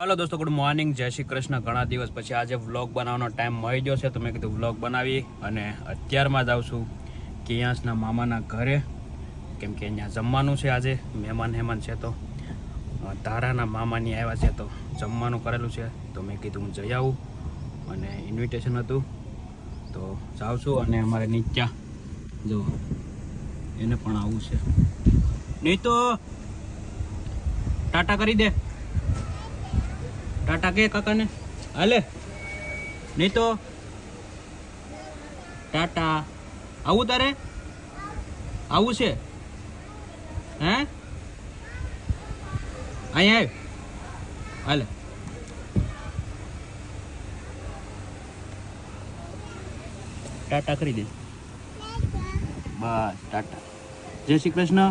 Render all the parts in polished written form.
Hello दोस्तों, good morning, जय श्री कृष्ण। घણા દિવસ પછી આજે વ્લોગ બનાવવાનો ટાઈમ મળી ગયો છે તો મેં કીધું વ્લોગ બનાવી અને અત્યારમાં જ આવું છું કિયાંશના મામાના ઘરે, કેમ કે અહીંયા જમવાનું છે. આજે મહેમાન છે તો તારાના મામાની આવ્યા છે તો જમવાનું કરેલું છે તો મેં કીધું હું જઈ આવું અને ઇન્વિટેશન હતું તો જાઉં છું. અને અમારે નીચા જો એને પણ આવું છે. નહીં તો ટાટા કરી દે, ટાટા કે કાકાને હાલે. નહીં તો ટાટા. આવું તારે આવું છે? હે અહીંયા આવ, હાલે. ટાટા કરી દે, બસ ટાટા. જય શ્રી કૃષ્ણ,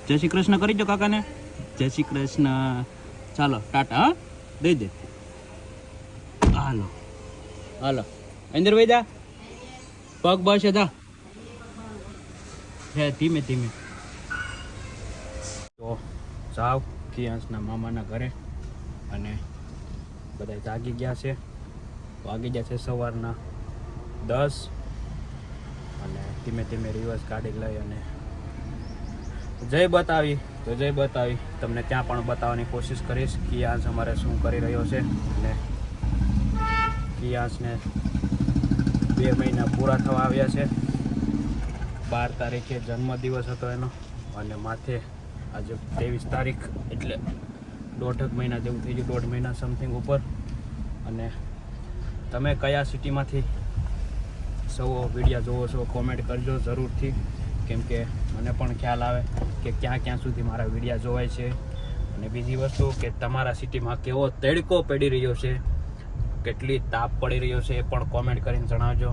જય શ્રી કૃષ્ણ કરી દો કાકાને. જય શ્રી કૃષ્ણ. ચાલો ટાટા, હા દઈ દે. હાલો હાલો, અંદર વહી જા, પગ બસ જા હે, ધીમે ધીમે. તો જાવ કિયાંશના મામાના ઘરે અને બધા જાગી ગયા છે. વાગી ગયા છે સવારના 10 અને ધીમે ધીમે રિવર્સ ગાડી લઈ અને જય બતાવી તો જય બતાવી તમને ત્યાં પણ બતાવવાની કોશિશ કરીશ કિયાંશ અમારે શું કરી રહ્યો છે. અને કિયાંશને 2 મહિના પૂરા થવા આવ્યા છે. 12 તારીખે જન્મદિવસ હતો એનો અને માથે આજે 23 તારીખ, એટલે 1.5 મહિના જેવું થઈ ગયું, 1.5 મહિના સમથિંગ ઉપર. અને તમે કયા સિટીમાંથી સૌ વિડીયો જોવો છો કોમેન્ટ કરજો જરૂરથી, કેમ કે મને પણ ખ્યાલ આવે કે ક્યાં ક્યાં સુધી મારા વિડીયો જોવાય છે. અને બીજી વસ્તુ કે તમારા સિટીમાં કેવો તડકો પડી રહ્યો છે, કેટલી તાપ પડી રહ્યો છે એ પણ કોમેન્ટ કરીને જણાવજો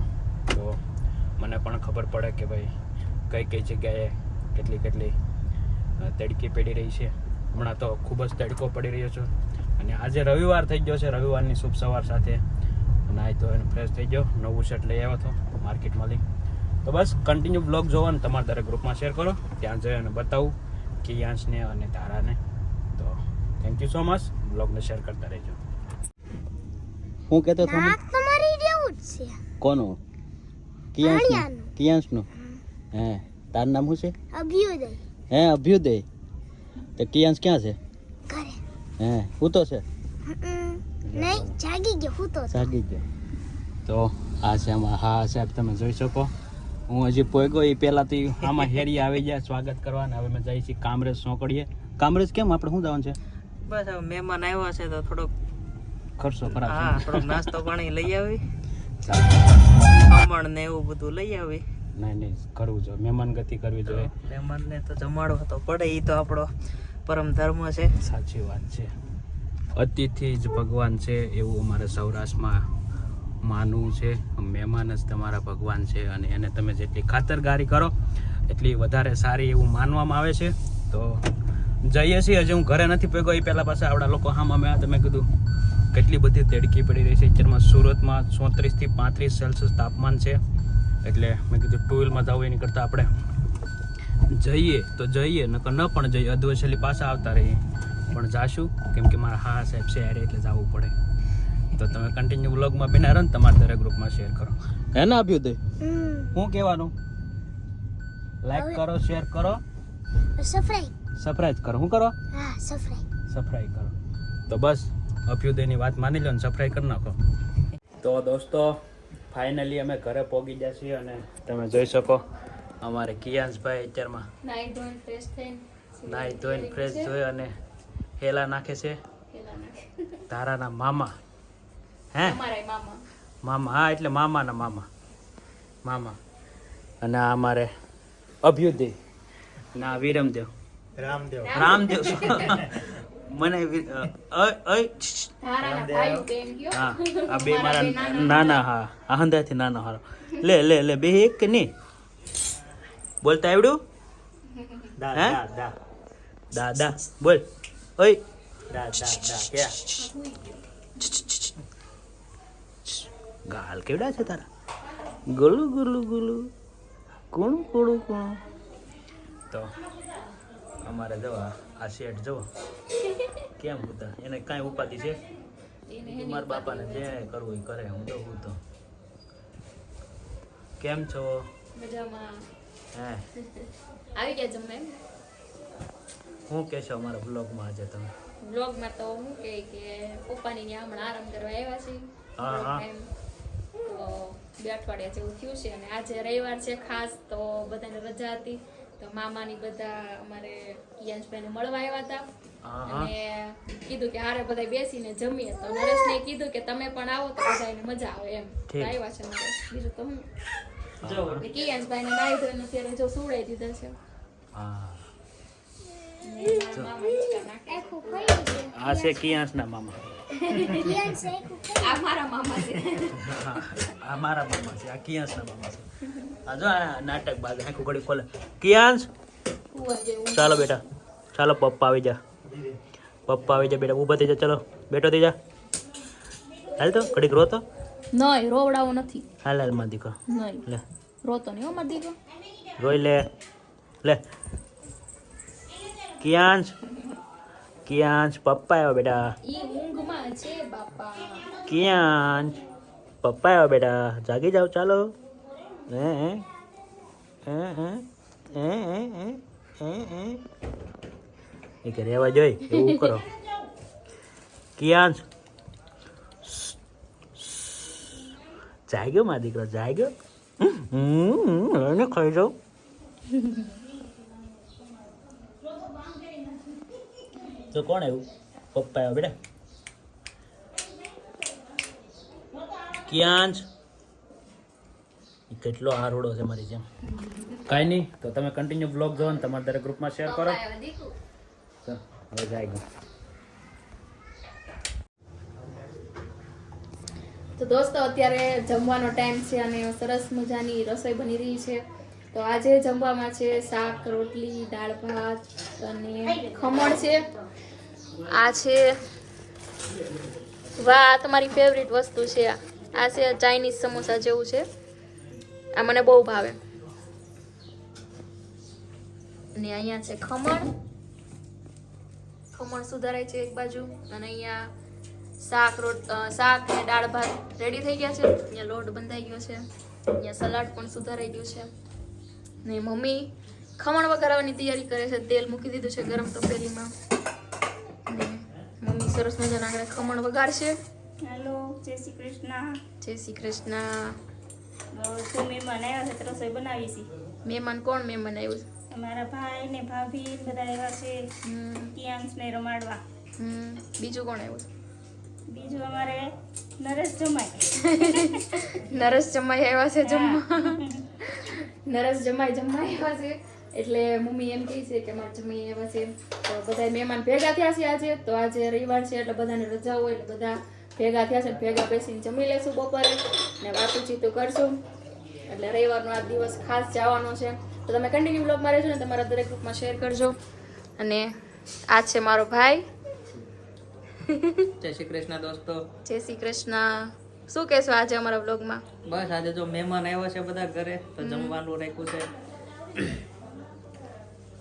તો મને પણ ખબર પડે કે ભાઈ કઈ કઈ જગ્યાએ કેટલી તડકી પડી રહી છે. હમણાં તો ખૂબ જ તડકો પડી રહ્યો છે અને આજે રવિવાર થઈ ગયો છે. રવિવારની શુભ સવાર સાથે નાહી તો એને ફ્રેશ થઈ ગયો, નવું શર્ટ લઈ આવ્યો હતો માર્કેટમાં લઈ. તો બસ કન્ટિન્યુ બ્લોગ જોવાનું, તમારા દરેક ગ્રુપમાં શેર કરો, ત્યાં જઈ અને બતાવું કિયાંશને અને તારાને. તો થેન્ક યુ સો મચ, બ્લોગને શેર કરતા રહેજો. હું કહેતો હતો તમારી જેવું જ છે. કોનું? કિયાંશનું. કિયાંશનું? હે, તારું નામ શું છે? અભ્યુદય. હે, અભ્યુદય. તો કિયાંશ ક્યાં છે? ઘરે. હે, હું તો છે? નહીં, જાગી ગયો, હું તો જાગી ગયો. તો આ છે આમાં, હા સાહેબ તમે જોઈ શકો. હું હજી પોઈગો એ પહેલાં તો આમાં હેરી આવી જાય સ્વાગત કરવાના. હવે મેં જઈ છીએ કામરેજ સોંકડીએ. કામરેજ કેમ આપણે શું જવાનું છે? બસ હવે મહેમાન આવ્યા છે તો થોડોક ખર્ચો ખરાબ. હા, થોડોક નાસ્તો પાણી લઈ આવી, ખમણ ને એવું બધું લઈ આવી. નહીં કરવું જોઈએ, મહેમાન ગતિ કરવી જોઈએ. મહેમાનને તો જમાડવો તો પડે, એ તો આપણો પરમ ધર્મ છે. સાચી વાત છે, અતિથિ જ ભગવાન છે એવું અમારે સૌરાષ્ટ્રમાં માનવું છે. મહેમાન જ તમારા ભગવાન છે અને એને તમે જેટલી ખાતરદારી કરો એટલી વધારે સારી એવું માનવામાં આવે છે. તો જઈએ છીએ. હજી હું ઘરે નથી પહોંચ્યો એ પહેલાં પાસે આવડા લોકો હામાં મેં તમે કીધું કેટલી બધી તડકી પડી રહી છે. અત્યારમાં સુરતમાં 34 થી 35 સેલ્સિયસ તાપમાન છે. એટલે મેં કીધું ટુ વ્હીલમાં જવું એની કરતાં આપણે જઈએ તો જઈએ, નકર ન પણ જઈએ, અધવચ્ચેલી પાછા આવતા રહીએ. પણ જાશું કેમ કે મારા હા સાહેબ છે યારે એટલે જવું પડે. તો તમે કન્ટિન્યુ વ્લોગમાં બિના રહો ને તમારા દરેક ગ્રુપમાં શેર કરો. હે ને અભ્યુદય? શું કહેવાનું? લાઈક કરો, શેર કરો, સબસ્ક્રાઇબ કરો. શું કરો? હા, સબસ્ક્રાઇબ કરો. તો બસ અભ્યુદયની વાત માની લો ને સબસ્ક્રાઇબ કરી નાખો. તો દોસ્તો ફાઇનલી અમે ઘરે પહોંચી ગયા છીએ અને તમે જોઈ શકો અમારે કિયાંશભાઈ અત્યારમાં નાહી ધોઈને ફ્રેશ જોઈ અને હેલા નાખે છે. તારાના મામા. હે મામા? હા, એટલે મામાના મામા. અને આ અમારે અભ્યુદય ના વિરમદેવ રામદેવ મને હા, આ બે મારા નાના. હા, આહંદાથી નાના હારો. લે બે એક કે નહીં બોલતા આવડ્યું? દાદા બોલ. ઓય ગાલ કેવડા છે તારા? ગુલુ ગુલુ ગુલુ કોણું કોણું કોણું. તો અમારે જવા આ શેઠ જવો કેમ હતા એને કાંઈ ઉપાધિ છે મારા બાપાને જે કરવું એ કરે હું તો કેમ છો મજામાં હે આવી ગયા જમવા એમ શું કહેશો અમારા બ્લોગમાં આજે તમે બ્લોગમાં તો હું કે પપ્પાની ત્યાં હમણાં આરામ કરવા આવ્યા છે હા, હા. તો 2 અઠવાડિયા જેવું થયું છે અને આજે રવિવાર છે ખાસ તો બધાને રજા હતી તો મામાની બધા અમારે યાંશભાઈને મળવા આવ્યા હતા હા, હા. અને કીધું કે હારે બધા બેસીને જમીએ તો નરેશને કીધું કે તમે પણ આવો તો બધાને મજા આવે એમ તો ઠીક. આવ્યા છે નરેશ બીજું તો હું જો કિયાંશભાઈને નાહી ધોઈને અત્યારે જો સુવડાવી દીધા છે હા મામા હિંચકા નાખે. આખું ખાઈ ગયું. આ છે કિયાંશના મામા કિયાન છે આખું ખાઈ આ મારા મામા છે આ મારા મામા છે આ કિયાંશના મામા છે આ જો આ નાટક બાદ આખું ઘડી ખોલે કિયાંશ કુંવર જેવું ચાલો બેટા ચાલો પપ્પા આવી જા બેટા ઊભા થઈ જા ચલો બેઠો થઈ જા હાલ તો ઘડીક રો તો નહીં રોવડાવો નથી હાલ હાલ માં દીકરો નહીં લે રોતો નહીં હો મારો દીકરો રોઈ લે કિયાંશ પપ્પા આવ્યો બેટા ઈ ઊંઘમાં છે બાપા કિયાંશ પપ્પા આવ્યો બેટા જાગી જાઓ ચાલો હે હે હે હે હે હે હે એ કે રહેવા જોઈ એવું કરો કિયાંશ જાગ્યો મારો દીકરો જાગ્યો એને ખાઈ જાઉં તો કોણ આવ્યું પપ્પા આવ્યો બેટા કિયાંશ કેટલો હારોડો છે મારી જેમ કાંઈ નહીં તો તમે કન્ટિન્યુ બ્લોગ જો ને તમારા દરેક ગ્રુપમાં શેર કરો તો હવે જાય ગયું તો દોસ્તો અત્યારે જમવાનો ટાઈમ છે અને સરસ મજાની રસોઈ બની રહી છે તો આજે જમવામાં છે શાક રોટલી દાળ ભાત અને ખમણ છે આ છે વાહ આ તમારી ફેવરિટ વસ્તુ છે આ છે ચાઇનીઝ સમોસા જેવું છે આ મને બહુ ભાવે અને અહીંયા છે ખમણ સુધારાય છે એક બાજુ અને અહીંયા શાક ને દાળ ભાત રેડી થઈ ગયા છે અહીંયા લોટ બંધાઈ ગયો છે અહીંયા સલાડ પણ સુધારાઈ ગયું છે ને મમ્મી ખમણ વઘારવાની તૈયારી કરે છે તેલ મૂકી દીધું છે ગરમ તપેલીમાં ને મમ્મી સરસ મજાના આગળ ખમણ વઘારશે હેલો જય શ્રી કૃષ્ણ જય શ્રી કૃષ્ણ તો મહેમાન આવ્યા છે તો રસોઈ બનાવી છે મહેમાન કોણ મહેમાન આવ્યું છે અમારા ભાઈ ને ભાભી બધા આવ્યા છે કિયાંશ ને રમાડવા બીજું કોણ આવ્યું છે બીજું અમારે નરેશ જમાઈ નરેશ જમાઈ આવ્યા છે જમવા નરેશ જમાઈ આવ્યા છે એટલે મમ્મી એમ કહે છે કે મારા જમાઈ આવ્યા છે તો બધા મહેમાન ભેગા થયા છે આજે તો આજે રવિવાર છે એટલે બધાને રજા હોય એટલે બધા ભેગા થયા છે ભેગા બેસીને જમી લેશું બપોરે ને વાતુચીતું કરશું એટલે રવિવારનો આ દિવસ ખાસ જવાનો છે તો તમે કન્ટિન્યુ બ્લોગમાં રહેજો ને તમારા દરેક ગ્રુપમાં શેર કરજો અને આ છે મારો ભાઈ જય શ્રી કૃષ્ણ દોસ્તો જય શ્રી કૃષ્ણ શું કહેશો આજે અમારા બ્લોગમાં બસ આજે જો મહેમાન આવ્યા છે બધા ઘરે તો જમવાનું રાખ્યું છે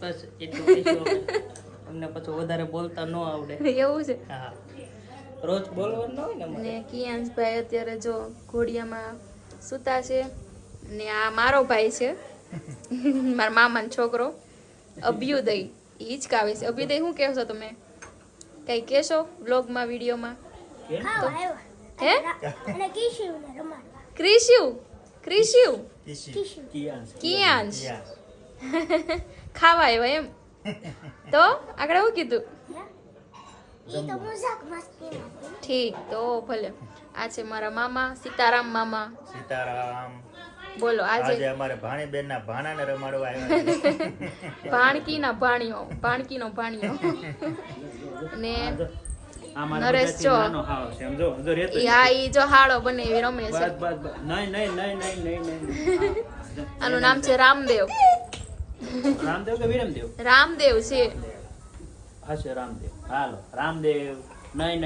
બસ એટલું કહીશું અમે. અમને પછી વધારે બોલતા ન આવડે એવું છે હા રોજ બોલવાનું ન હોય ને અમારે. ને કિયાંશભાઈ અત્યારે જો ઘોડિયામાં સૂતા છે ને આ મારો ભાઈ છે મારા મામાનો છોકરો અભ્યુદય હિચકાવે છે અભ્યુદય શું કહેશો તમે કઈ કહેશો બ્લોગમાં વિડીયોમાં ખાવા આવ્યા. હે અને કિશુને રમાડવા. ક્રિશ્યુ કિશુ. કિયાંશ ખાવા આવ્યા એમ તો આગળ શું કીધું ઈ તો મજાક મસ્તીમાં બોલે. ઠીક તો ભલે આ છે મારા મામા સીતારામ મામા સીતારામ બોલો આજે આજે અમારે ભાણીબેનના ભાણાને રમાડવા આવ્યા છે. ભાણકીનો ભાણિયો ને આ મારા નરેશ બધાથી જો. નાનો હાવ છે સમજો જો રેતો ઈ આ ઈ જો હાડો બને એવી રમે છે બસ નહીં આનું નામ છે રામદેવ રામદેવ કે વિરમદેવ રામદેવ છે હા છે રામદેવ હાલો રામદેવ નહીં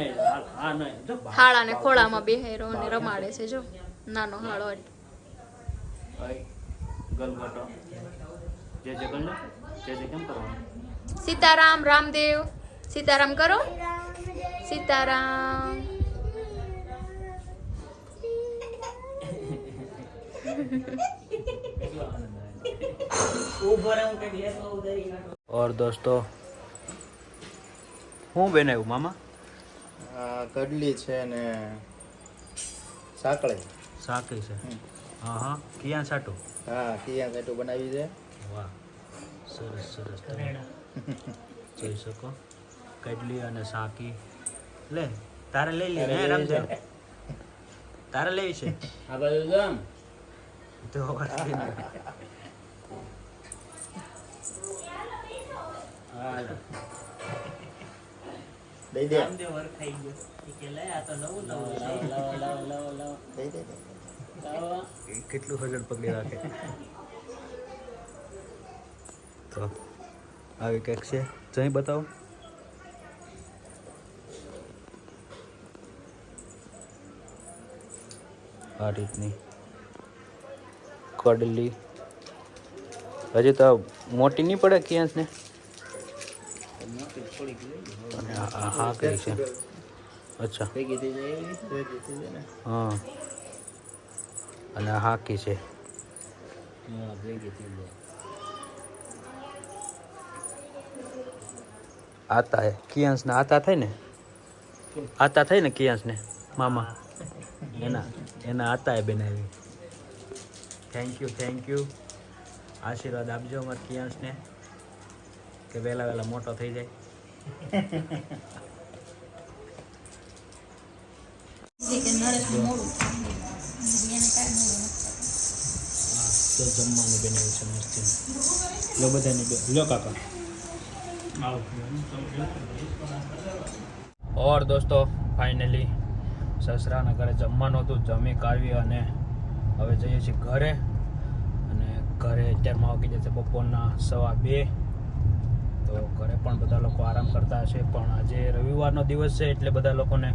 હા નહીં જો હાડાને ખોળામાં બેહેરો ને રમાડે છે જો નાનો હાડો ભાઈ ગલગોટો જે ગલ્લો જે કેમ કરવાનું સીતારામ રામદેવ સીતારામ કરો. સીતારામ. और दोस्तों હું બનાવ્યું મામા? આ કડલી છે ને સાંકળી. સાકી છે. હા હા, ક્યાં સાટું? હા, કિયા સાટું બનાવી છે. વાહ, સરસ સરસ. તમે જોઈ શકો કડલી અને સાકી. લે તારે લઈ લે હે રામદેવ, તારે લેવી છે? આ બાજુ જામ. તો દઈ દે. રામદેવ વરખાઈ ગયો. ઈ કે લે આ તો નવું નવું છે. લાવો. દઈ દે. કેટલું હજળ પકડી રાખે. તો આવી કંઈક છે, જઈ બતાવો. આ રીતની કડલી હજી તો મોટી નહીં પડે ક્યાંસ ને. અને હા કઈ છે? અચ્છા ભેગી થઈ જાય એવી ભેગી થઈ જાય ને. હા, અને આ હાકી છે. ભેગી થઈ જાય. આતા હે કિયાંસ ને આતા થાય ને, આતા થાય ને કિયાંસ ને મામા, એના આતા એ બનાવી. Thank you. આશીર્વાદ આપજો અમારા કિયાંસ ને કે વહેલા મોટો થઈ જાય. તો જમવાનું બનાવ્યું છે મસ્ત. લો બધાને લો કાકા. और दोस्तों फाइनली સસરાના ઘરે જમવાનું હતું, જમી કાઢવી અને હવે જઈએ છીએ ઘરે. અને ઘરે અત્યારમાં વાગી જશે બપોરના 2:15. તો ઘરે પણ બધા લોકો આરામ કરતા હશે, પણ આજે રવિવારનો દિવસ છે એટલે બધા લોકોને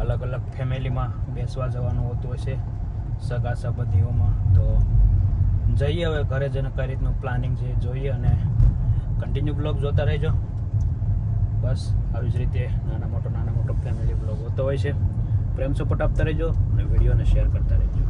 અલગ અલગ ફેમિલીમાં બેસવા જવાનું હોતું હશે, સગા સંબંધીઓમાં. તો જઈએ હવે ઘરે જઈને કઈ રીતનું પ્લાનિંગ છે જોઈએ, અને કન્ટિન્યુ બ્લોગ જોતા રહેજો. બસ આવી જ રીતે નાના મોટો ફેમિલી બ્લોગ હોતો હોય છે. પ્રેમ સપોર્ટ આપતા રહેજો અને વિડીયોને શેર કરતા રહેજો.